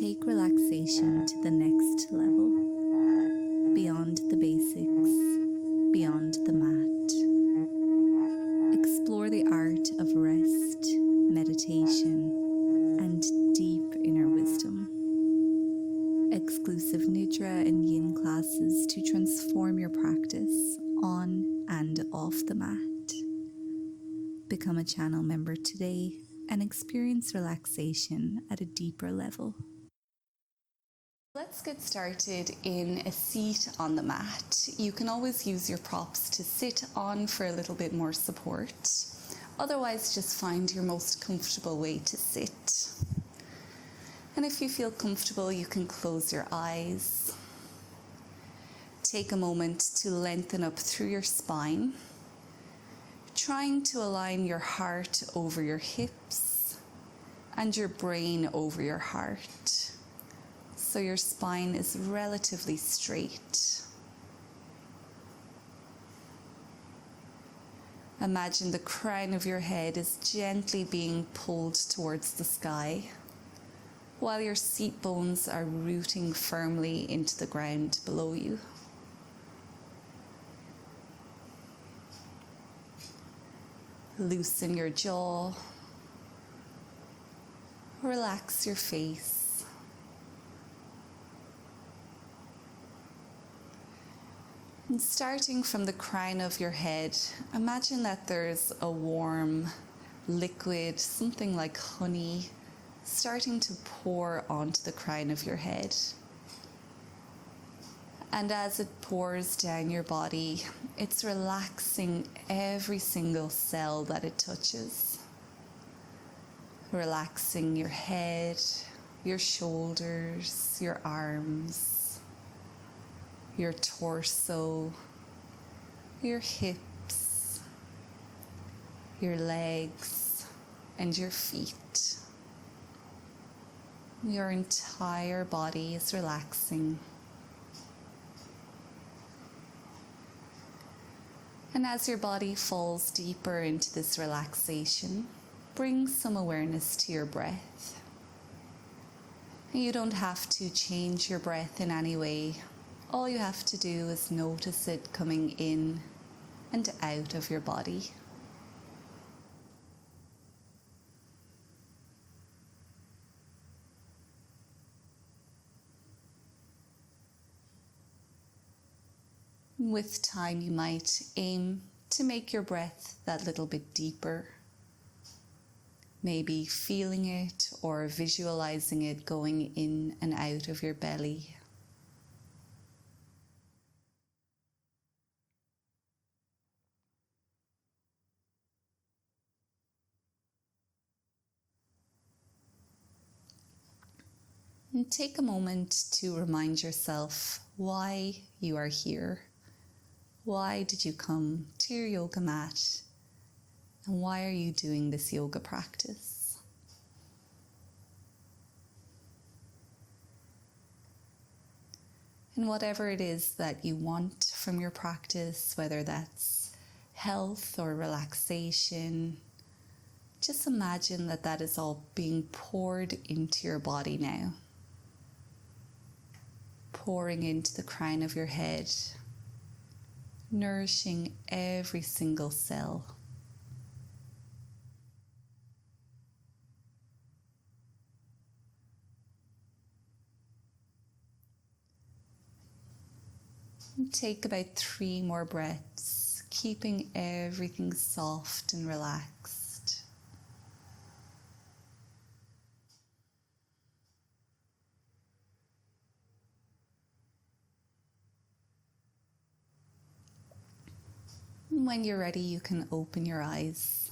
Take relaxation to the next level, beyond the basics, beyond the mat. Explore the art of rest, meditation, and deep inner wisdom. Exclusive Nidra and Yin classes to transform your practice on and off the mat. Become a channel member today and experience relaxation at a deeper level. Let's get started in a seat on the mat. You can always use your props to sit on for a little bit more support. Otherwise, just find your most comfortable way to sit. And if you feel comfortable, you can close your eyes. Take a moment to lengthen up through your spine, trying to align your heart over your hips and your brain over your heart, so your spine is relatively straight. Imagine the crown of your head is gently being pulled towards the sky, while your seat bones are rooting firmly into the ground below you. Loosen your jaw, relax your face. And starting from the crown of your head, imagine that there's a warm liquid, something like honey, starting to pour onto the crown of your head. And as it pours down your body, it's relaxing every single cell that it touches. Relaxing your head, your shoulders, your arms, your torso, your hips, your legs, and your feet. Your entire body is relaxing. And as your body falls deeper into this relaxation, bring some awareness to your breath. You don't have to change your breath in any way. All you have to do is notice it coming in and out of your body. With time, you might aim to make your breath that little bit deeper. Maybe feeling it or visualizing it going in and out of your belly. And take a moment to remind yourself why you are here. Why did you come to your yoga mat? And why are you doing this yoga practice? And whatever it is that you want from your practice, whether that's health or relaxation, just imagine that that is all being poured into your body now. Pouring into the crown of your head, nourishing every single cell. And take about 3 more breaths, keeping everything soft and relaxed. When you're ready, you can open your eyes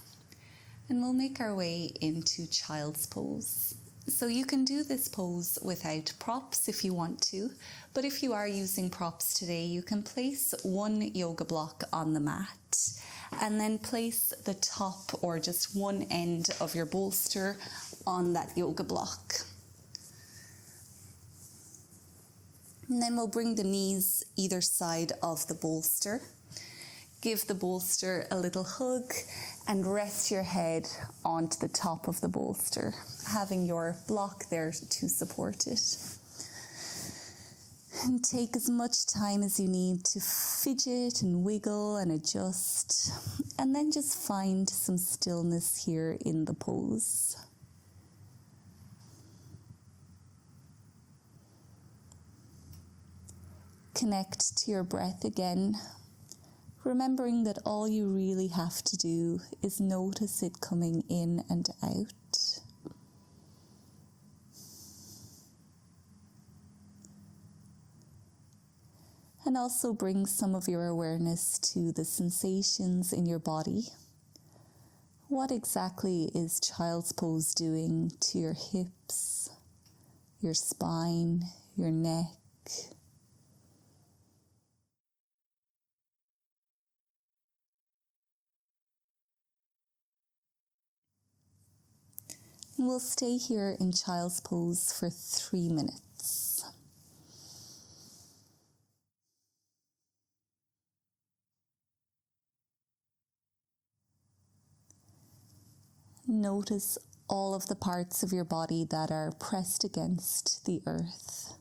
and we'll make our way into child's pose. So you can do this pose without props if you want to, but if you are using props today, you can place one yoga block on the mat and then place the top or just one end of your bolster on that yoga block. And then we'll bring the knees either side of the bolster. Give the bolster a little hug and rest your head onto the top of the bolster, having your block there to support it. And take as much time as you need to fidget and wiggle and adjust, and then just find some stillness here in the pose. Connect to your breath again, remembering that all you really have to do is notice it coming in and out. And also bring some of your awareness to the sensations in your body. What exactly is child's pose doing to your hips, your spine, your neck? And we'll stay here in child's pose for 3 minutes. Notice all of the parts of your body that are pressed against the earth.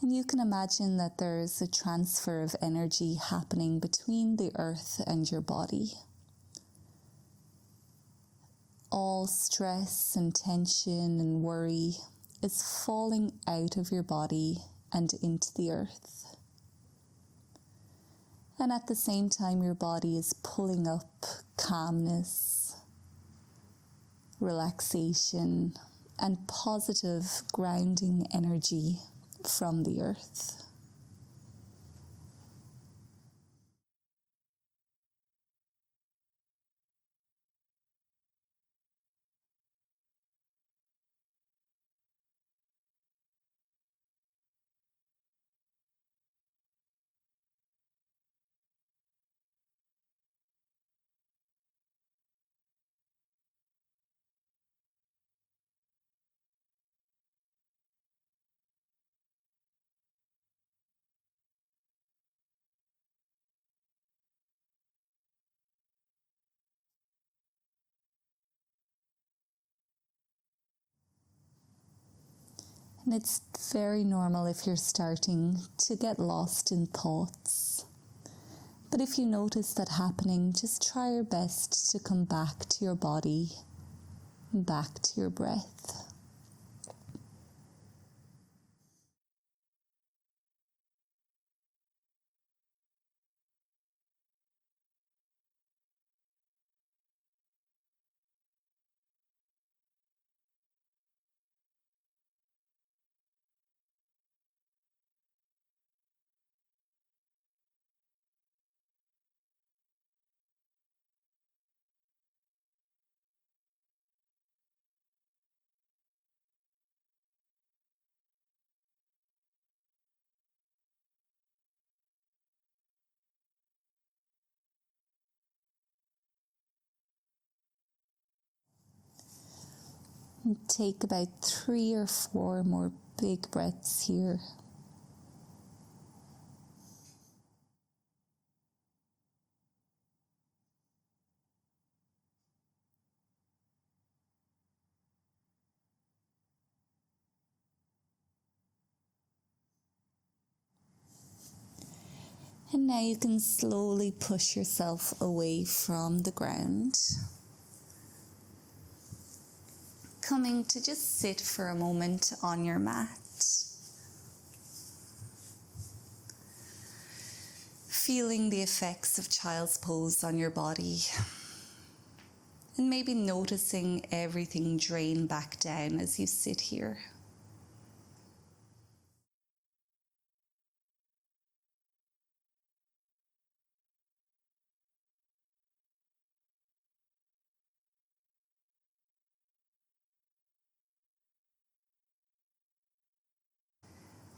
And you can imagine that there is a transfer of energy happening between the earth and your body. All stress and tension and worry is falling out of your body and into the earth. And at the same time, your body is pulling up calmness, relaxation, and positive grounding energy from the earth. And it's very normal if you're starting to get lost in thoughts. But if you notice that happening, just try your best to come back to your body, back to your breath. And take about 3 or 4 more big breaths here. And now you can slowly push yourself away from the ground. Coming to just sit for a moment on your mat. Feeling the effects of child's pose on your body. And maybe noticing everything drain back down as you sit here.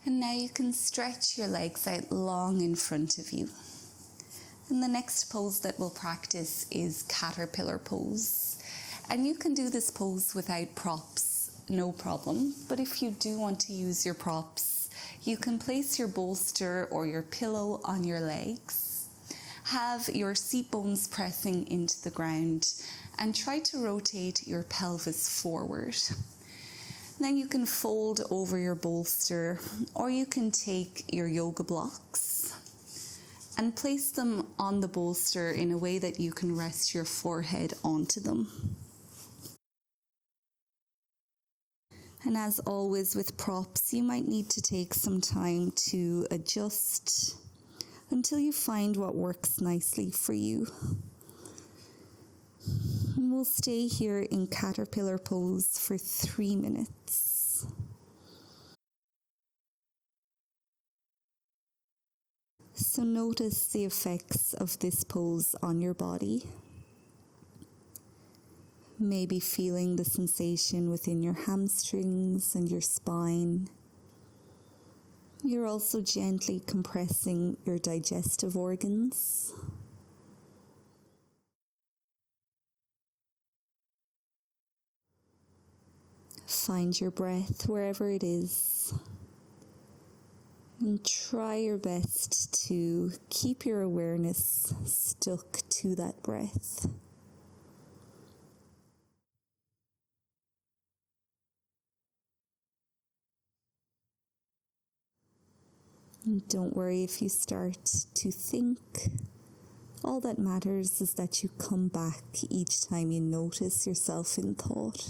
And now you can stretch your legs out long in front of you. And the next pose that we'll practice is caterpillar pose. And you can do this pose without props, no problem. But if you do want to use your props, You can place your bolster or your pillow on your legs. Have your seat bones pressing into the ground and try to rotate your pelvis forward. Then you can fold over your bolster, or you can take your yoga blocks and place them on the bolster in a way that you can rest your forehead onto them. And as always with props, you might need to take some time to adjust until you find what works nicely for you. And we'll stay here in caterpillar pose for 3 minutes. So notice the effects of this pose on your body. Maybe feeling the sensation within your hamstrings and your spine. You're also gently compressing your digestive organs. Find your breath wherever it is. And try your best to keep your awareness stuck to that breath. And don't worry if you start to think. All that matters is that you come back each time you notice yourself in thought.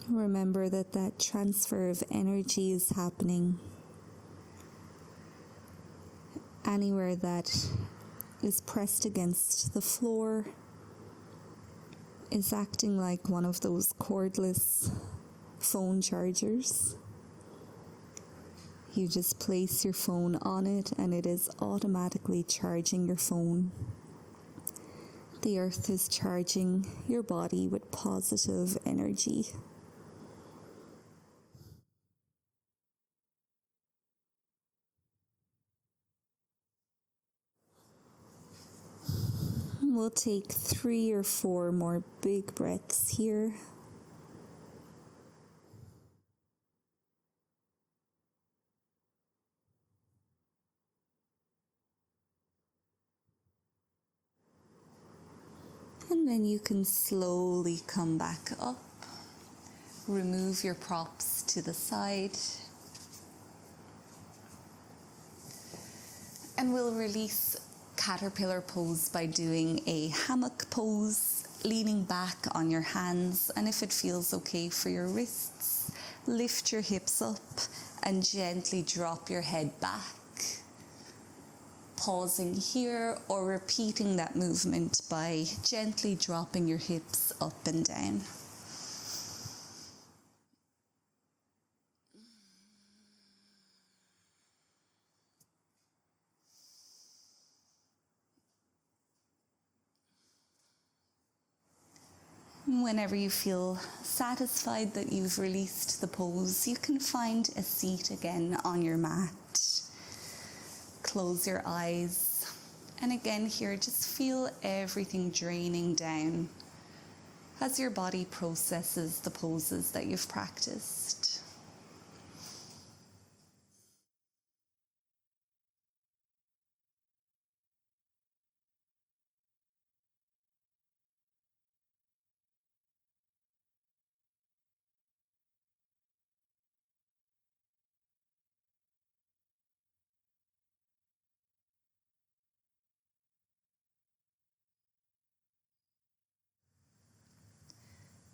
Remember that transfer of energy is happening. Anywhere that is pressed against the floor is acting like one of those cordless phone chargers. You just place your phone on it and it is automatically charging your phone. The earth is charging your body with positive energy. We'll take 3 or 4 more big breaths here. And then you can slowly come back up. Remove your props to the side. And we'll release caterpillar pose by doing a hammock pose, leaning back on your hands, and if it feels okay for your wrists, lift your hips up and gently drop your head back. Pausing here or repeating that movement by gently dropping your hips up and down. Whenever you feel satisfied that you've released the pose, you can find a seat again on your mat. Close your eyes. And again here, just feel everything draining down as your body processes the poses that you've practiced.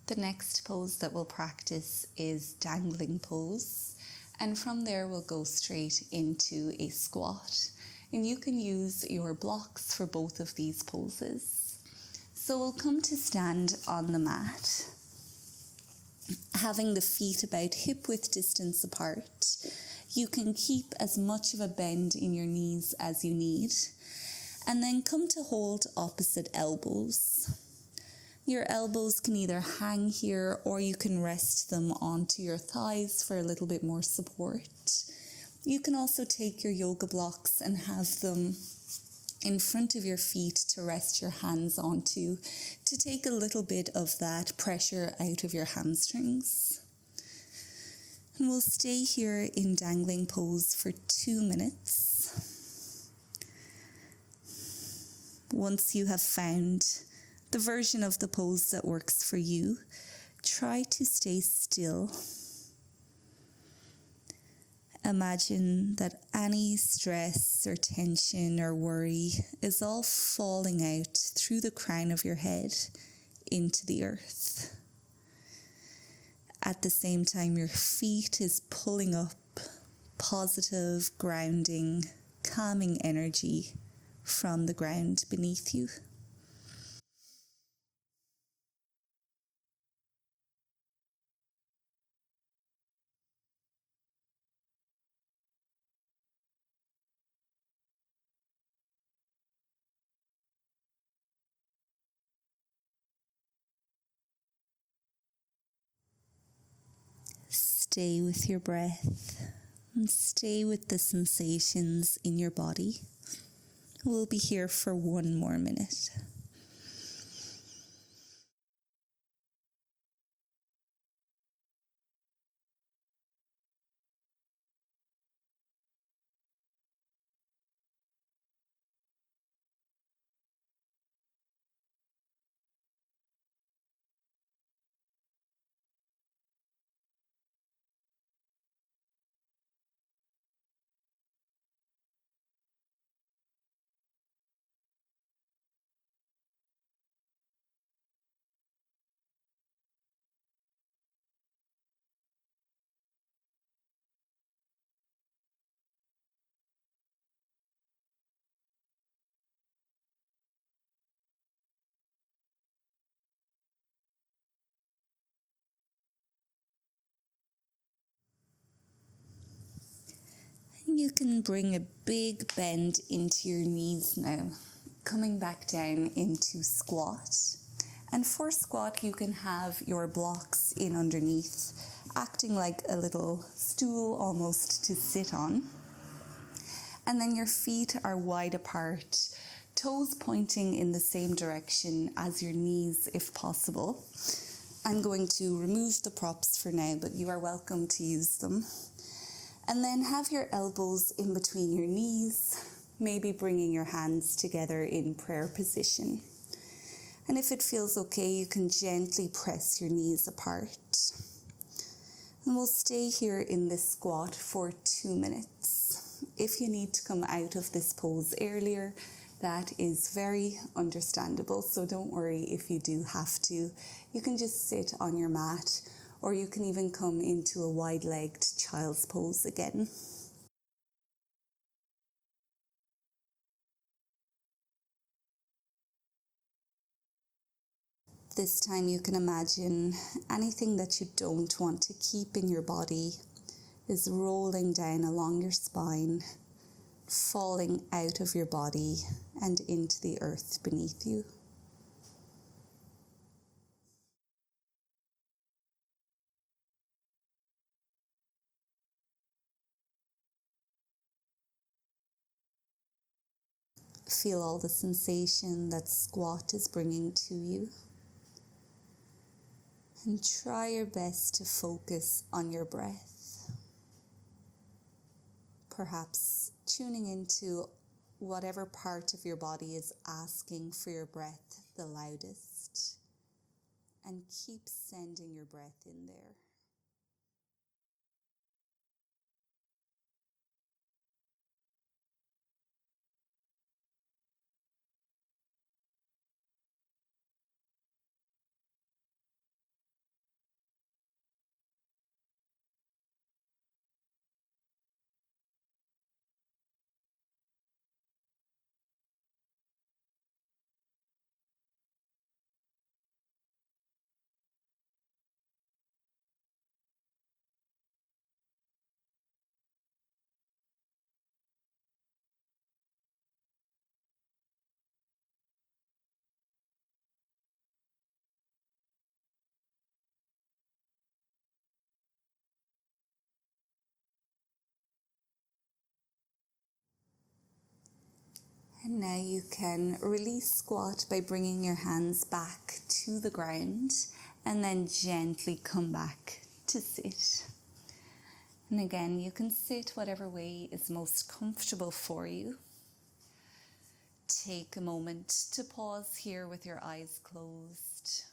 The next pose that we'll practice is dangling pose, and from there we'll go straight into a squat. And you can use your blocks for both of these poses. So we'll come to stand on the mat, having the feet about hip width distance apart. You can keep as much of a bend in your knees as you need, and then come to hold opposite elbows. Your elbows can either hang here or you can rest them onto your thighs for a little bit more support. You can also take your yoga blocks and have them in front of your feet to rest your hands onto, to take a little bit of that pressure out of your hamstrings. And we'll stay here in dangling pose for 2 minutes. Once you have found the version of the pose that works for you, try to stay still. Imagine that any stress or tension or worry is all falling out through the crown of your head into the earth. At the same time, your feet is pulling up positive, grounding, calming energy from the ground beneath you. Stay with your breath and stay with the sensations in your body. We'll be here for 1 more minute. You can bring a big bend into your knees now, coming back down into squat. And for squat, you can have your blocks in underneath, acting like a little stool almost to sit on. And then your feet are wide apart, toes pointing in the same direction as your knees if possible. I'm going to remove the props for now, but you are welcome to use them. And then have your elbows in between your knees, maybe bringing your hands together in prayer position. And if it feels okay, you can gently press your knees apart. And we'll stay here in this squat for 2 minutes. If you need to come out of this pose earlier, that is very understandable. So don't worry if you do have to. You can just sit on your mat, or you can even come into a wide-legged child's pose again. This time you can imagine anything that you don't want to keep in your body is rolling down along your spine, falling out of your body and into the earth beneath you. Feel all the sensation that squat is bringing to you. And try your best to focus on your breath. Perhaps tuning into whatever part of your body is asking for your breath the loudest. And keep sending your breath in there. And now you can release squat by bringing your hands back to the ground and then gently come back to sit. And again, you can sit whatever way is most comfortable for you. Take a moment to pause here with your eyes closed,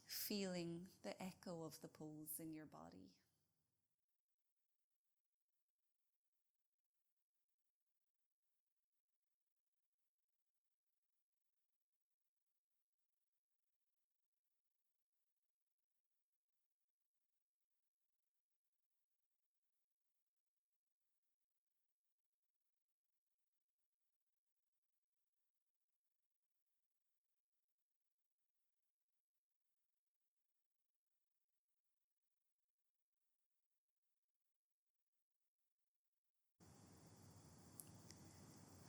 feeling the echo of the pose in your body.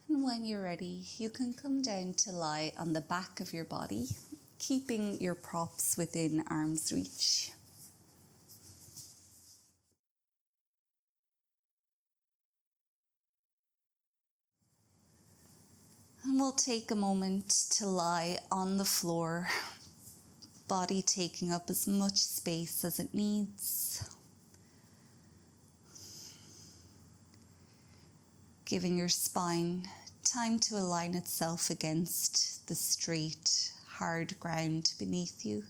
And when you're ready, you can come down to lie on the back of your body, keeping your props within arm's reach. And we'll take a moment to lie on the floor, body taking up as much space as it needs. Giving your spine time to align itself against the straight, hard ground beneath you.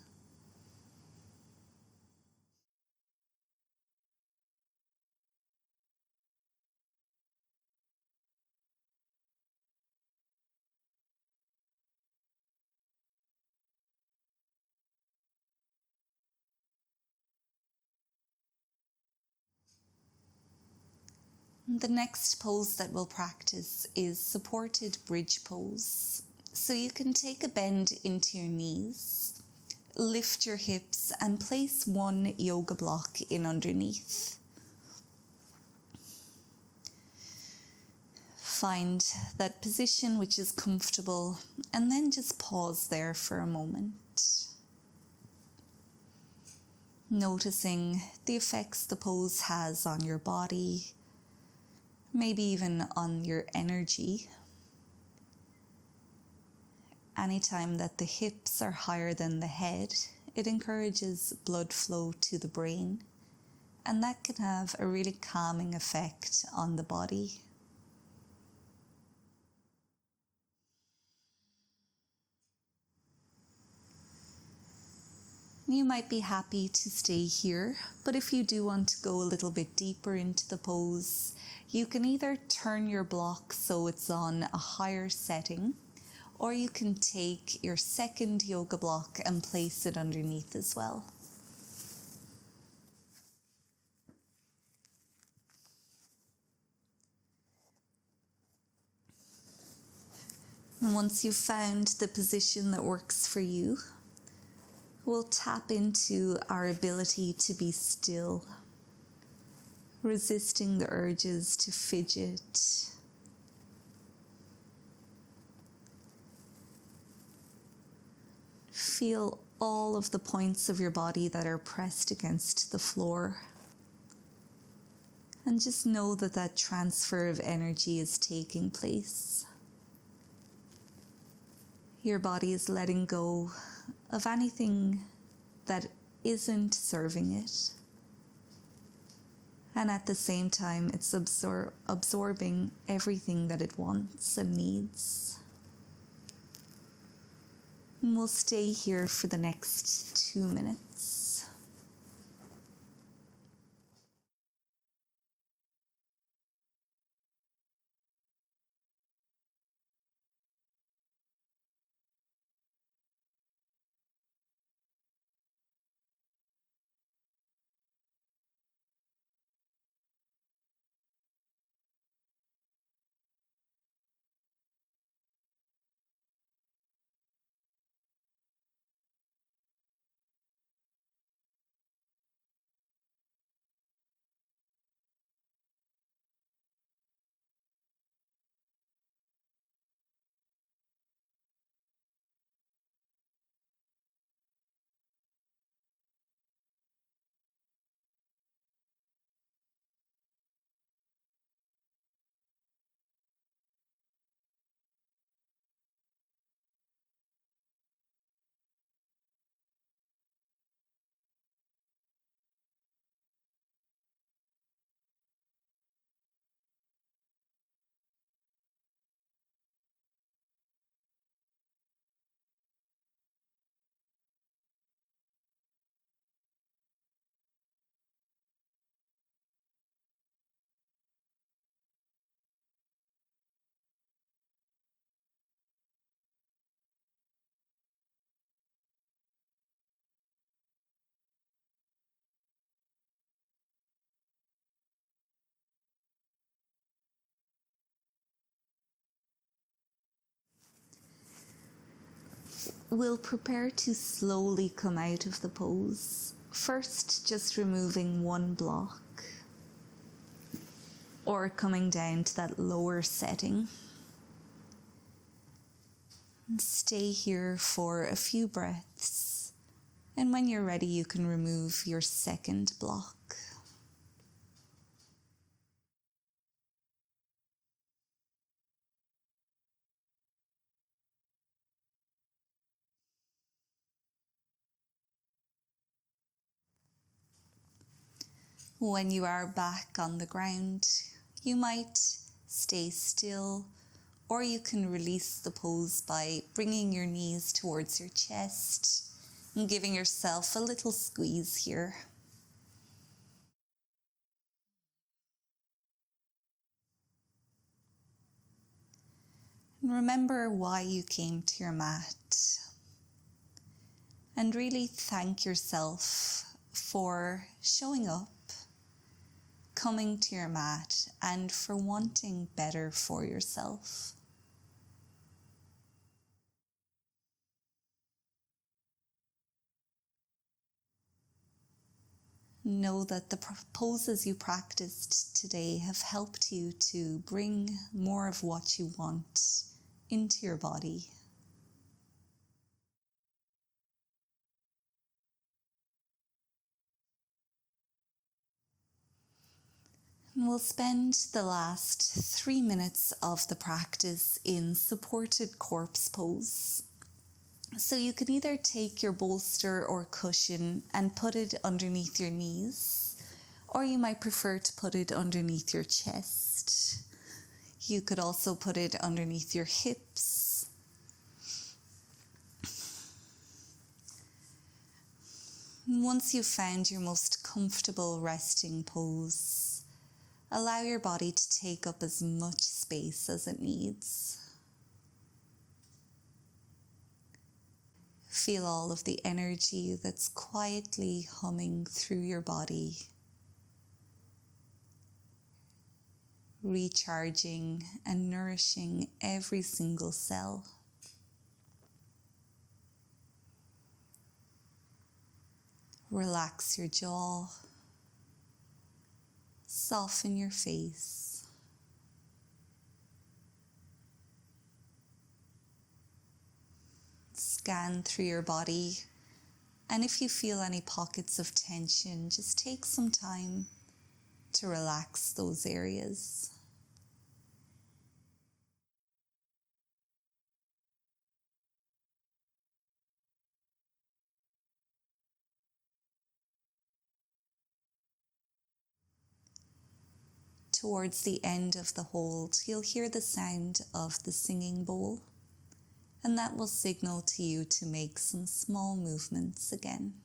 The next pose that we'll practice is supported bridge pose. So you can take a bend into your knees, lift your hips and place one yoga block in underneath. Find that position which is comfortable and then just pause there for a moment. Noticing the effects the pose has on your body, maybe even on your energy. Anytime that the hips are higher than the head, it encourages blood flow to the brain, and that can have a really calming effect on the body. You might be happy to stay here, but if you do want to go a little bit deeper into the pose, you can either turn your block so it's on a higher setting, or you can take your second yoga block and place it underneath as well. And once you've found the position that works for you, we'll tap into our ability to be still, resisting the urges to fidget. Feel all of the points of your body that are pressed against the floor. And just know that that transfer of energy is taking place. Your body is letting go of anything that isn't serving it. And at the same time, it's absorbing everything that it wants and needs. And we'll stay here for the next 2 minutes. we'll prepare to slowly come out of the pose. First, just removing one block or coming down to that lower setting. And stay here for a few breaths, and when you're ready, you can remove your second block. When you are back on the ground, you might stay still, or you can release the pose by bringing your knees towards your chest and giving yourself a little squeeze here. And remember why you came to your mat. And really thank yourself for showing up, coming to your mat, and for wanting better for yourself. Know that the poses you practiced today have helped you to bring more of what you want into your body. And we'll spend the last 3 minutes of the practice in supported corpse pose. So you can either take your bolster or cushion and put it underneath your knees, or you might prefer to put it underneath your chest. You could also put it underneath your hips. Once you've found your most comfortable resting pose, allow your body to take up as much space as it needs. Feel all of the energy that's quietly humming through your body, recharging and nourishing every single cell. Relax your jaw, soften your face. Scan through your body, and if you feel any pockets of tension, just take some time to relax those areas. Towards the end of the hold, you'll hear the sound of the singing bowl, and that will signal to you to make some small movements again.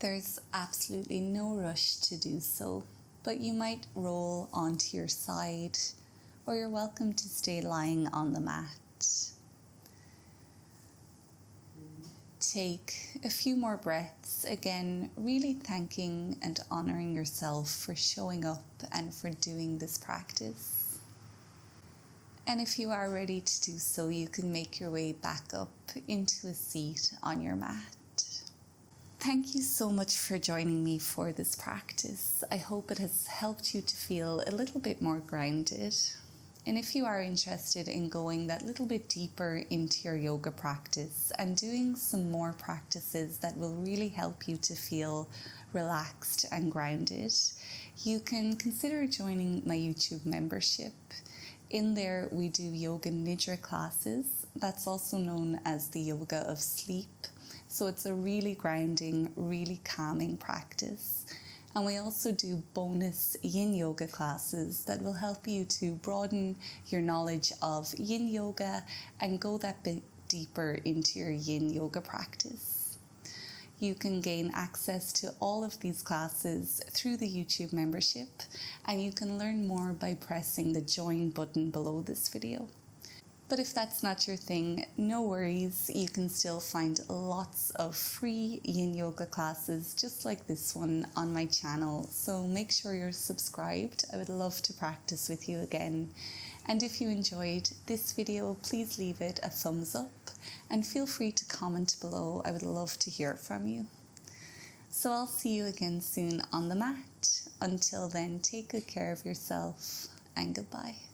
There's absolutely no rush to do so, but you might roll onto your side, or you're welcome to stay lying on the mat. Take a few more breaths, again, really thanking and honouring yourself for showing up and for doing this practice. And if you are ready to do so, you can make your way back up into a seat on your mat. Thank you so much for joining me for this practice. I hope it has helped you to feel a little bit more grounded. And if you are interested in going that little bit deeper into your yoga practice and doing some more practices that will really help you to feel relaxed and grounded, you can consider joining my YouTube membership. In there, we do yoga nidra classes. That's also known as the yoga of sleep. So it's a really grounding, really calming practice. And we also do bonus Yin Yoga classes that will help you to broaden your knowledge of Yin Yoga and go that bit deeper into your Yin Yoga practice. You can gain access to all of these classes through the YouTube membership, and you can learn more by pressing the join button below this video. But if that's not your thing, no worries, you can still find lots of free Yin Yoga classes just like this one on my channel, so make sure you're subscribed. I would love to practice with you again. And if you enjoyed this video, please leave it a thumbs up and feel free to comment below. I would love to hear from you. So I'll see you again soon on the mat. Until then, take good care of yourself and goodbye.